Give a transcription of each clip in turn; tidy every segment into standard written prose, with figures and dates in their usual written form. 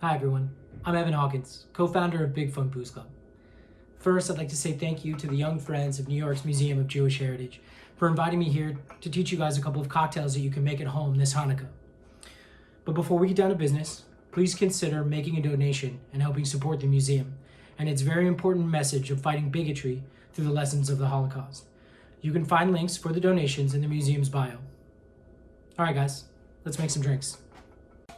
Hi everyone, I'm Evan Hawkins, co-founder of Big Fun Booze Club. First, I'd like to say thank you to the Young Friends of New York's Museum of Jewish Heritage for inviting me here to teach you guys a couple of cocktails that you can make at home this Hanukkah. But before we get down to business, please consider making a donation and helping support the museum and its very important message of fighting bigotry through the lessons of the Holocaust. You can find links for the donations in the museum's bio. All right, guys, let's make some drinks.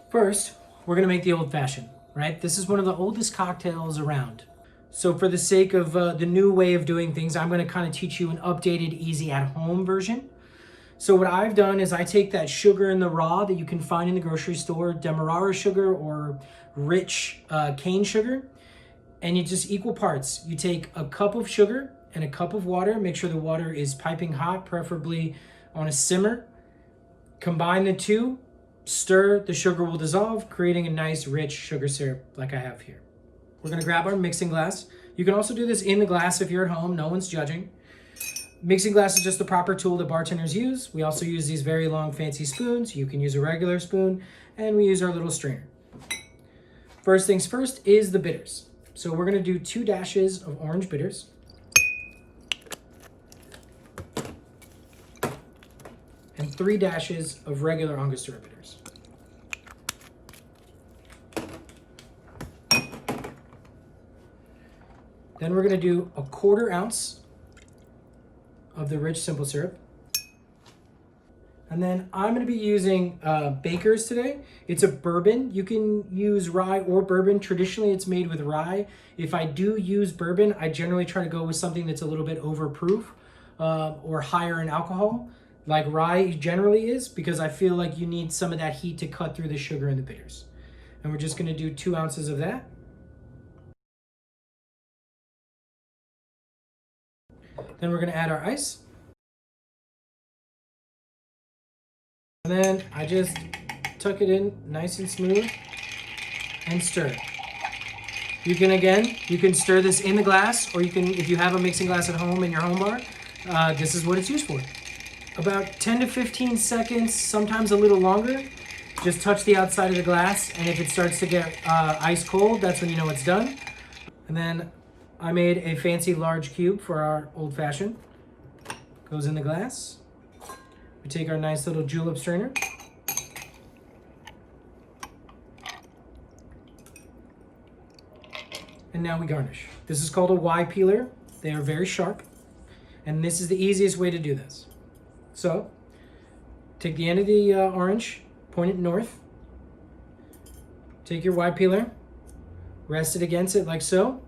First, we're gonna make the old fashioned, right? This is one of the oldest cocktails around. So for the sake of the new way of doing things, I'm gonna kind of teach you an updated, easy at-home version. So what I've done is I take that sugar in the raw that you can find in the grocery store, Demerara sugar or rich cane sugar, and you just equal parts. You take a cup of sugar and a cup of water. Make sure the water is piping hot, preferably on a simmer. Combine the two, stir, the sugar will dissolve, creating a nice rich sugar syrup like I have here. We're gonna grab our mixing glass. You can also do this in the glass if you're at home, no one's judging. Mixing glass is just the proper tool that bartenders use. We also use these very long fancy spoons. You can use a regular spoon, and we use our little strainer. First things first is the bitters. So we're gonna do 2 dashes of orange bitters. And 3 dashes of regular Angostura bitters. Then we're gonna do a 1/4 ounce of the rich simple syrup. And then I'm gonna be using Baker's today. It's a bourbon. You can use rye or bourbon. Traditionally, it's made with rye. If I do use bourbon, I generally try to go with something that's a little bit overproof or higher in alcohol, like rye generally is, because I feel like you need some of that heat to cut through the sugar and the bitters. And we're just gonna do 2 ounces of that. Then we're gonna add our ice. And then I just tuck it in nice and smooth and stir. You can stir this in the glass, or you can, if you have a mixing glass at home in your home bar, this is what it's used for. About 10 to 15 seconds, sometimes a little longer. Just touch the outside of the glass, and if it starts to get ice cold, that's when you know it's done. And then I made a fancy large cube for our old fashioned. Goes in the glass. We take our nice little julep strainer. And now we garnish. This is called a Y peeler. They are very sharp. And this is the easiest way to do this. So, take the end of the orange, point it north. Take your Y peeler, rest it against it like so.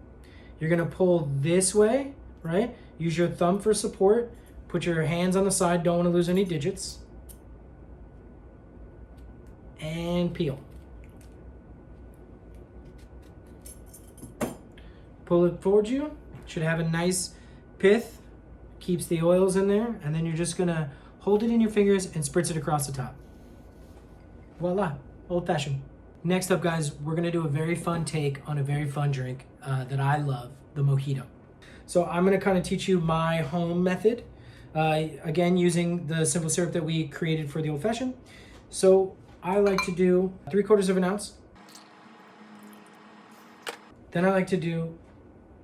You're gonna pull this way, right? Use your thumb for support. Put your hands on the side, don't wanna lose any digits. And peel. Pull it towards you. Should have a nice pith. Keeps the oils in there. And then you're just gonna hold it in your fingers and spritz it across the top. Voila, old fashioned. Next up, guys, we're gonna do a very fun take on a very fun drink that I love, the Mojito. So I'm gonna kind of teach you my home method. Again, using the simple syrup that we created for the old fashioned. So I like to do 3/4 of an ounce. Then I like to do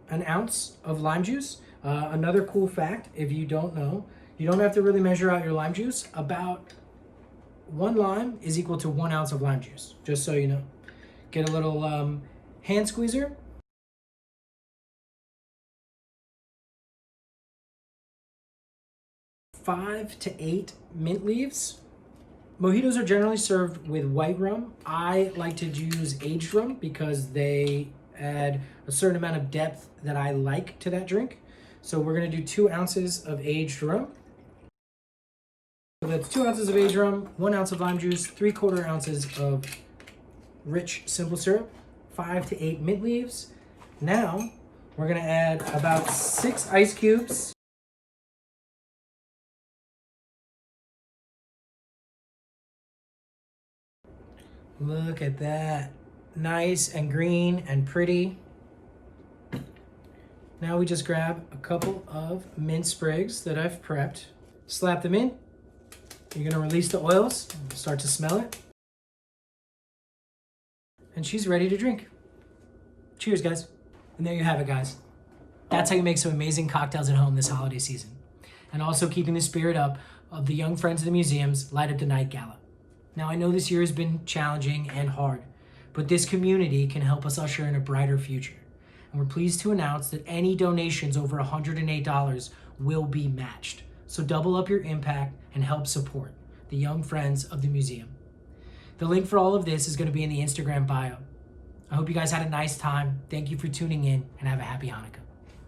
an ounce of lime juice. Another cool fact, if you don't know, you don't have to really measure out your lime juice. About 1 lime is equal to 1 ounce of lime juice, just so you know. Get a little hand squeezer. Five to 8 mint leaves. Mojitos are generally served with white rum. I like to use aged rum because they add a certain amount of depth that I like to that drink. So we're gonna do 2 ounces of aged rum. So that's 2 ounces of aged rum, 1 ounce of lime juice, 3/4 ounces of rich simple syrup, 5 to 8 mint leaves. Now we're gonna add about 6 ice cubes. Look at that, nice and green and pretty. Now we just grab a couple of mint sprigs that I've prepped, slap them in. You're gonna release the oils, start to smell it. and she's ready to drink. Cheers, guys. And there you have it, guys. That's how you make some amazing cocktails at home this holiday season. And also keeping the spirit up of the Young Friends of the Museum's Light Up the Night Gala. Now, I know this year has been challenging and hard, but this community can help us usher in a brighter future. And we're pleased to announce that any donations over $108 will be matched. So double up your impact and help support the Young Friends of the Museum. The link for all of this is going to be in the Instagram bio. I hope you guys had a nice time. Thank you for tuning in, and have a happy Hanukkah.